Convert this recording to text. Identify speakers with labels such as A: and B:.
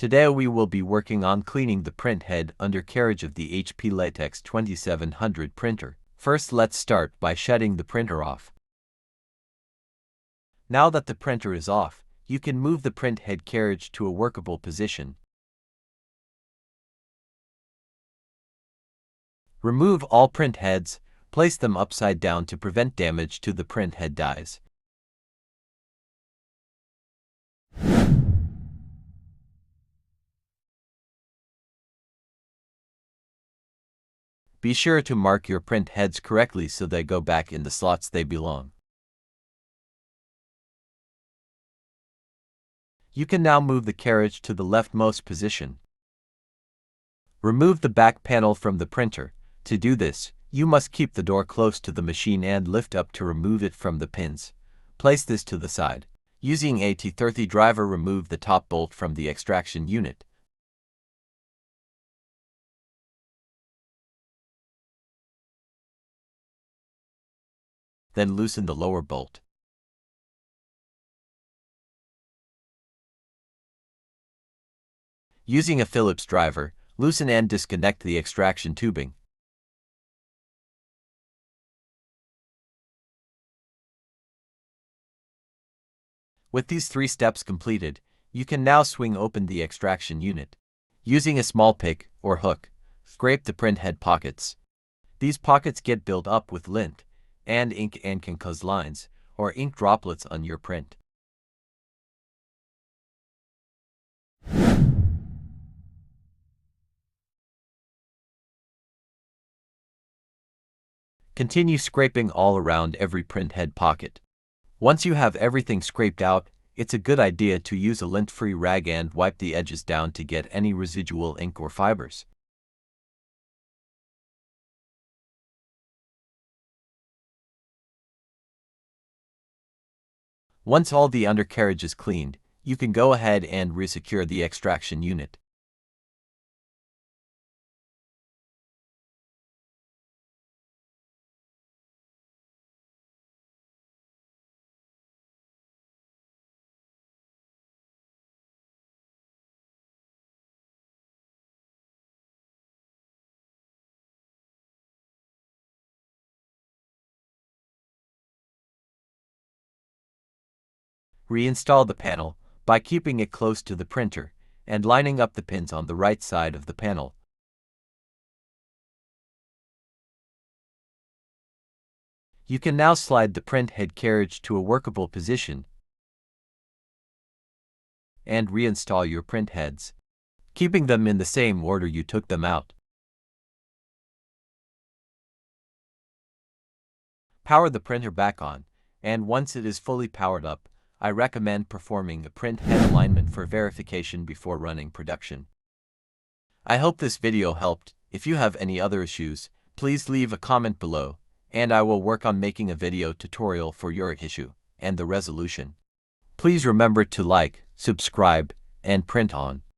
A: Today we will be working on cleaning the print head undercarriage of the HP Latex 2700 printer. First, let's start by shutting the printer off. Now that the printer is off, you can move the print head carriage to a workable position. Remove all print heads, place them upside down to prevent damage to the print head dies. Be sure to mark your print heads correctly so they go back in the slots they belong. You can now move the carriage to the leftmost position. Remove the back panel from the printer. To do this, you must keep the door close to the machine and lift up to remove it from the pins. Place this to the side. Using a T30 driver, remove the top bolt from the extraction unit. Then loosen the lower bolt. Using a Phillips driver, loosen and disconnect the extraction tubing. With these 3 steps completed, you can now swing open the extraction unit. Using a small pick or hook, scrape the print head pockets. These pockets get built up with lint and ink and can cause lines or ink droplets on your print. Continue scraping all around every print head pocket. Once you have everything scraped out, it's a good idea to use a lint-free rag and wipe the edges down to get any residual ink or fibers. Once all the undercarriage is cleaned, you can go ahead and resecure the extraction unit. Reinstall the panel by keeping it close to the printer and lining up the pins on the right side of the panel. You can now slide the print head carriage to a workable position and reinstall your print heads, keeping them in the same order you took them out. Power the printer back on, and once it is fully powered up, I recommend performing a print head alignment for verification before running production. I hope this video helped. If you have any other issues, please leave a comment below, and I will work on making a video tutorial for your issue and the resolution. Please remember to like, subscribe, and print on.